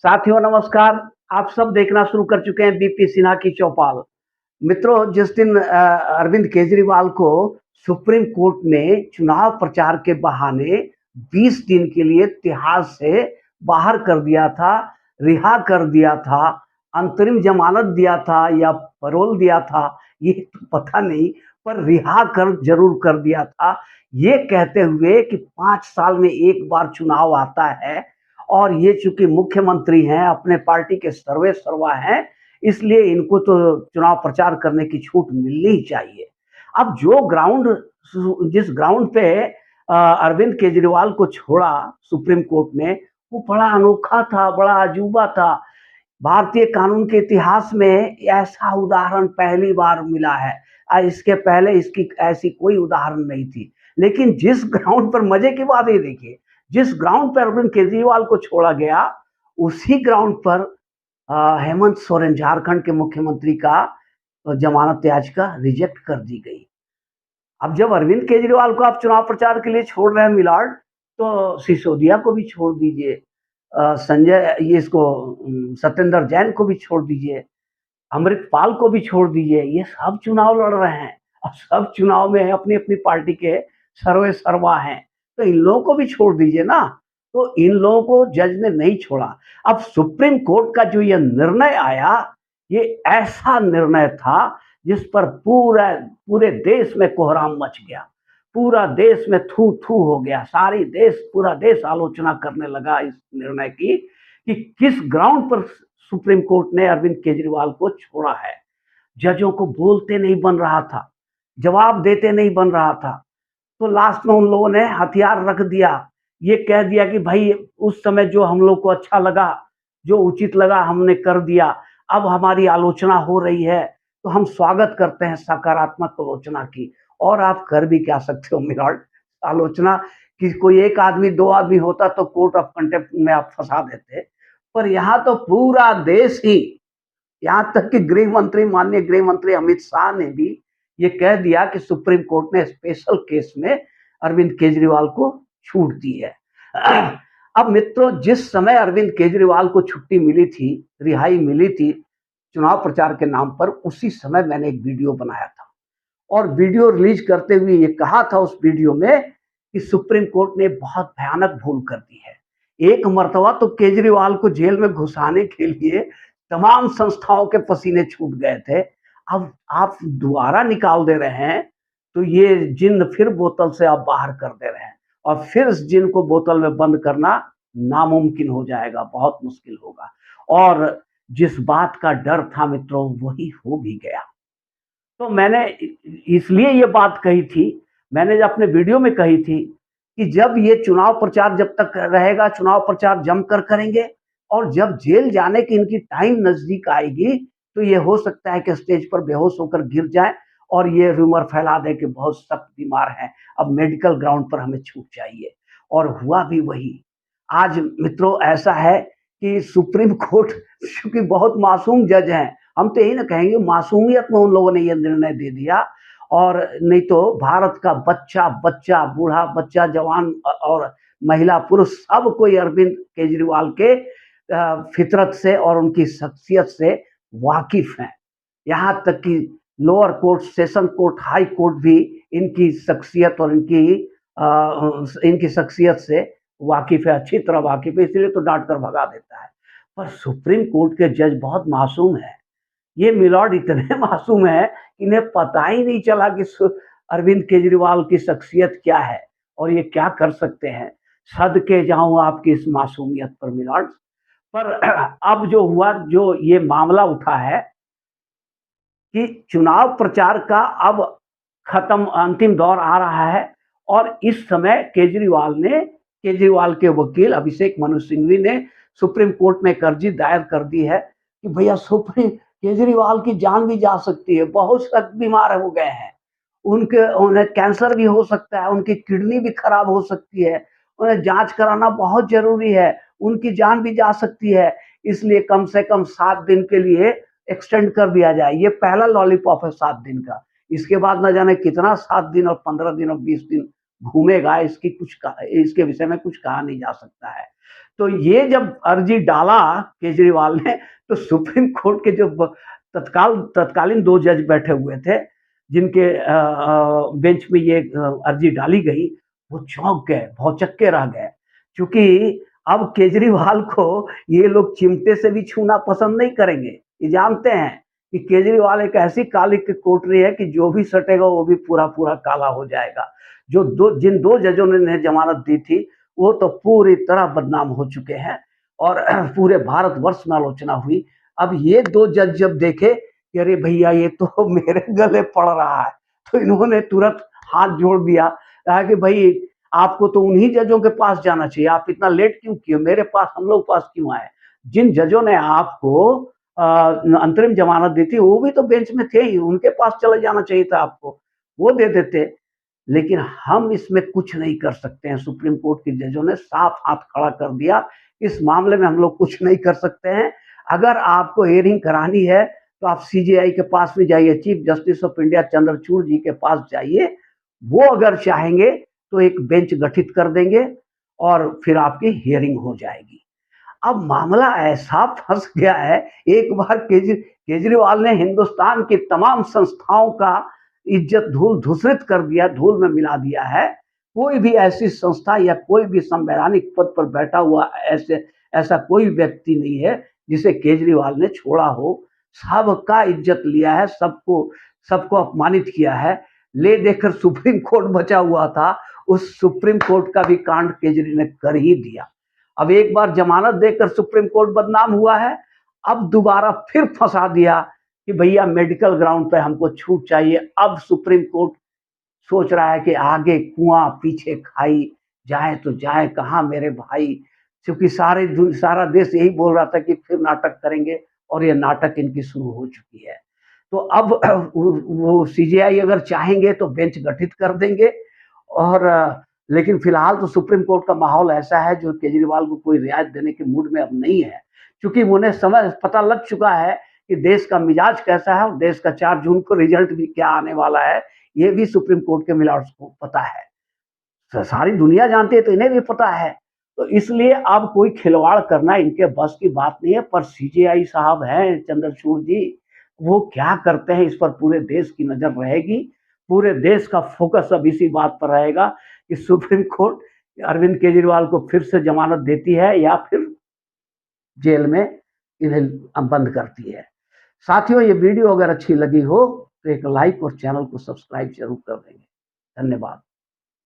साथियों नमस्कार। आप सब देखना शुरू कर चुके हैं बीपी सिन्हा की चौपाल। मित्रों, जिस दिन अरविंद केजरीवाल को सुप्रीम कोर्ट ने चुनाव प्रचार के बहाने 20 दिन के लिए तिहाड़ से बाहर कर दिया था, रिहा कर दिया था, अंतरिम जमानत दिया था या पैरोल दिया था, ये तो पता नहीं, पर रिहा कर ज़रूर कर दिया था। ये कहते हुए कि 5 साल में एक बार चुनाव आता है और ये चूँकि मुख्यमंत्री हैं, अपने पार्टी के सर्वेसर्वा हैं, इसलिए इनको तो चुनाव प्रचार करने की छूट मिलनी ही चाहिए। अब जो ग्राउंड जिस ग्राउंड पे अरविंद केजरीवाल को छोड़ा सुप्रीम कोर्ट ने, वो बड़ा अनोखा था, बड़ा अजूबा था। भारतीय कानून के इतिहास में ऐसा उदाहरण पहली बार मिला है। इसके पहले इसकी ऐसी कोई उदाहरण नहीं थी। लेकिन जिस ग्राउंड पर मज़े की बात ये देखिए, जिस ग्राउंड पर अरविंद केजरीवाल को छोड़ा गया, उसी ग्राउंड पर हेमंत सोरेन झारखंड के मुख्यमंत्री का जमानत याचिका रिजेक्ट कर दी गई। अब जब अरविंद केजरीवाल को आप चुनाव प्रचार के लिए छोड़ रहे हैं मिलाड, तो सिसोदिया को भी छोड़ दीजिए। संजय ये इसको सत्येंद्र जैन को भी छोड़ दीजिए, अमृतपाल को भी छोड़ दीजिए। ये सब चुनाव लड़ रहे हैं और सब चुनाव में अपनी-अपनी पार्टी के सर्वे सर्वा हैं। तो इन लोगों को भी छोड़ दीजिए ना। तो इन लोगों को जज ने नहीं छोड़ा। अब सुप्रीम कोर्ट का जो ये निर्णय आया, ये ऐसा निर्णय था जिस पर पूरे देश में कोहराम मच गया। पूरा देश में थू-थू हो गया। पूरा देश आलोचना करने लगा इस निर्णय की कि किस ग्राउंड पर सुप्रीम कोर्ट ने अरविंद केजरीवाल को छोड़ा है। जजों को बोलते नहीं बन रहा था, जवाब देते नहीं बन रहा था। तो लास्ट में उन लोगों ने हथियार रख दिया। ये कह दिया कि भाई उस समय जो हम लोग को अच्छा लगा, जो उचित लगा हमने कर दिया। अब हमारी आलोचना हो रही है, तो हम स्वागत करते हैं सकारात्मक आलोचना की। और आप कर भी क्या सकते हो मिलॉर्ड? आलोचना कि कोई एक आदमी, 2 आदमी होता तो कोर्ट ऑफ कंटेम्प्ट में आप फँसा देते। पर यहाँ तो पूरा देश ही, यहाँ तक कि माननीय गृह मंत्री अमित शाह ने भी ये कह दिया कि सुप्रीम कोर्ट ने स्पेशल केस में अरविंद केजरीवाल को छूट दी है। अब मित्रों, जिस समय अरविंद केजरीवाल को छुट्टी मिली थी, रिहाई मिली थी चुनाव प्रचार के नाम पर, उसी समय मैंने एक वीडियो बनाया था और वीडियो रिलीज करते हुए ये कहा था उस वीडियो में कि सुप्रीम कोर्ट ने बहुत भयानक भूल कर दी है। एक मर्तबा तो केजरीवाल को जेल में घुसाने के लिए तमाम संस्थाओं के पसीने छूट गए थे। अब आप दोबारा निकाल दे रहे हैं, तो ये जिन्न फिर बोतल से आप बाहर कर दे रहे हैं और फिर इस जिन्न को बोतल में बंद करना नामुमकिन हो जाएगा, बहुत मुश्किल होगा। और जिस बात का डर था मित्रों, वही हो भी गया। तो मैंने इसलिए ये बात कही थी, मैंने अपने वीडियो में कही थी कि जब ये चुनाव प्रचार जब तक रहेगा, चुनाव प्रचार जमकर करेंगे और जब जेल जाने की इनकी टाइम नज़दीक आएगी, तो ये हो सकता है कि स्टेज पर बेहोश होकर गिर जाएँ और ये रूमर फैला दें कि बहुत सख्त बीमार हैं, अब मेडिकल ग्राउंड पर हमें छूट चाहिए। और हुआ भी वही। आज मित्रों ऐसा है कि सुप्रीम कोर्ट चूँकि बहुत मासूम जज हैं, हम तो यही ना कहेंगे मासूमियत में उन लोगों ने ये निर्णय दे दिया। और नहीं तो भारत का बच्चा, बूढ़ा बच्चा, जवान और महिला, पुरुष सब कोई अरविंद केजरीवाल के फितरत से और उनकी शख्सियत से वाकिफ़ हैं। यहाँ तक कि lower court, session court, high court भी इनकी शख्सियत और इनकी शख्सियत से वाकिफ़ है, अच्छी तरह वाकिफ़ है, इसलिए तो डाँट कर भगा देता है। पर सुप्रीम कोर्ट के जज बहुत मासूम हैं। ये मिलॉर्ड इतने मासूम हैं, इन्हें पता ही नहीं चला कि अरविंद केजरीवाल की शख्सियत क्या है और ये क्या कर सकते हैं। सदके जाऊँ आपकी इस मासूमियत पर मिलॉर्ड। पर अब जो हुआ, जो ये मामला उठा है कि चुनाव प्रचार का अब अंतिम दौर आ रहा है और इस समय केजरीवाल के वकील अभिषेक मनु सिंघवी ने सुप्रीम कोर्ट में एक अर्जी दायर कर दी है कि भैया सुप्रीम केजरीवाल की जान भी जा सकती है, बहुत सख्त बीमार हो गए हैं। उन्हें कैंसर भी हो सकता है, उनकी किडनी भी खराब हो सकती है, उन्हें जाँच कराना बहुत ज़रूरी है, उनकी जान भी जा सकती है, इसलिए कम से कम 7 दिन के लिए एक्सटेंड कर दिया जाए। ये पहला लॉलीपॉप है 7 दिन का। इसके बाद न जाने कितना 7 दिन और 15 दिन और 20 दिन घूमेगा, इसके विषय में कुछ कहा नहीं जा सकता है। तो ये जब अर्जी डाला केजरीवाल ने, तो सुप्रीम कोर्ट के जो तत्कालीन 2 जज बैठे हुए थे, जिनके बेंच में ये अर्जी डाली गई, वो चौंक गए, भौचक्के रह गए। क्योंकि अब केजरीवाल को ये लोग चिमटे से भी छूना पसंद नहीं करेंगे। ये जानते हैं कि केजरीवाल एक ऐसी काली की कोठरी है कि जो भी सटेगा वो भी पूरा-पूरा काला हो जाएगा। जिन 2 जजों ने इन्हें ज़मानत दी थी, वो तो पूरी तरह बदनाम हो चुके हैं और पूरे भारतवर्ष में आलोचना हुई। अब ये 2 जज जब देखे कि अरे भैया ये तो मेरे गले पड़ रहा है, तो इन्होंने तुरंत हाथ जोड़ दिया, कहा कि भई आपको तो उन्हीं जजों के पास जाना चाहिए, आप इतना लेट क्यों किए? मेरे पास हम लोग पास क्यों आए? जिन जजों ने आपको अंतरिम ज़मानत दी थी, वो भी तो बेंच में थे ही, उनके पास चले जाना चाहिए था आपको, वो दे देते। लेकिन हम इसमें कुछ नहीं कर सकते हैं, सुप्रीम कोर्ट के जजों ने साफ हाथ खड़ा कर दिया, इस मामले में हम लोग कुछ नहीं कर सकते हैं। अगर आपको हियरिंग करानी है, तो आप सीजेआई के पास भी जाइए, chief justice of India Chandrachud ji के पास जाइए, वो अगर चाहेंगे तो एक बेंच गठित कर देंगे और फिर आपकी हियरिंग हो जाएगी। अब मामला ऐसा फँस गया है, एक बार केजरीवाल ने हिंदुस्तान की तमाम संस्थाओं का इज्जत धूल-धूसरित कर दिया, धूल में मिला दिया है। कोई भी ऐसी संस्था या कोई भी संवैधानिक पद पर बैठा हुआ ऐसा कोई व्यक्ति नहीं है, जिसे केजरीवाल ने छोड़ा हो। सबका इज्जत लिया है, सबको सबको अपमानित किया है। ले देकर सुप्रीम कोर्ट बचा हुआ था, उस सुप्रीम कोर्ट का भी कांड केजरी ने कर ही दिया। अब एक बार जमानत देकर सुप्रीम कोर्ट बदनाम हुआ है, अब दोबारा फिर फंसा दिया कि भैया मेडिकल ग्राउंड पे हमको छूट चाहिए। अब सुप्रीम कोर्ट सोच रहा है कि आगे कुआं पीछे खाई, जाए तो जाए कहाँ मेरे भाई। क्योंकि सारा देश यही बोल रहा था कि फिर नाटक करेंगे और ये नाटक इनकी शुरू हो चुकी है। तो अब वो सीजेआई अगर चाहेंगे तो बेंच गठित कर देंगे और लेकिन फिलहाल तो सुप्रीम कोर्ट का माहौल ऐसा है जो केजरीवाल को कोई रियायत देने के मूड में अब नहीं है। क्योंकि उन्हें समय पता लग चुका है कि देश का मिजाज कैसा है और देश का 4 जून को रिजल्ट भी क्या आने वाला है, ये भी सुप्रीम कोर्ट के मिलर्स को पता है। सारी दुनिया जानती है तो इन्हें भी पता है। तो इसलिए अब कोई खिलवाड़ करना इनके बस की बात नहीं है, पर सीजेआई साहब हैं चंद्रचूड़ जी, वो क्या करते हैं इस पर पूरे देश की नज़र रहेगी। पूरे देश का फ़ोकस अब इसी बात पर रहेगा कि सुप्रीम कोर्ट अरविंद केजरीवाल को फिर से ज़मानत देती है या फिर जेल में इन्हें बंद करती है। साथियों, ये वीडियो अगर अच्छी लगी हो तो एक लाइक और चैनल को सब्सक्राइब ज़रूर कर देंगे। धन्यवाद।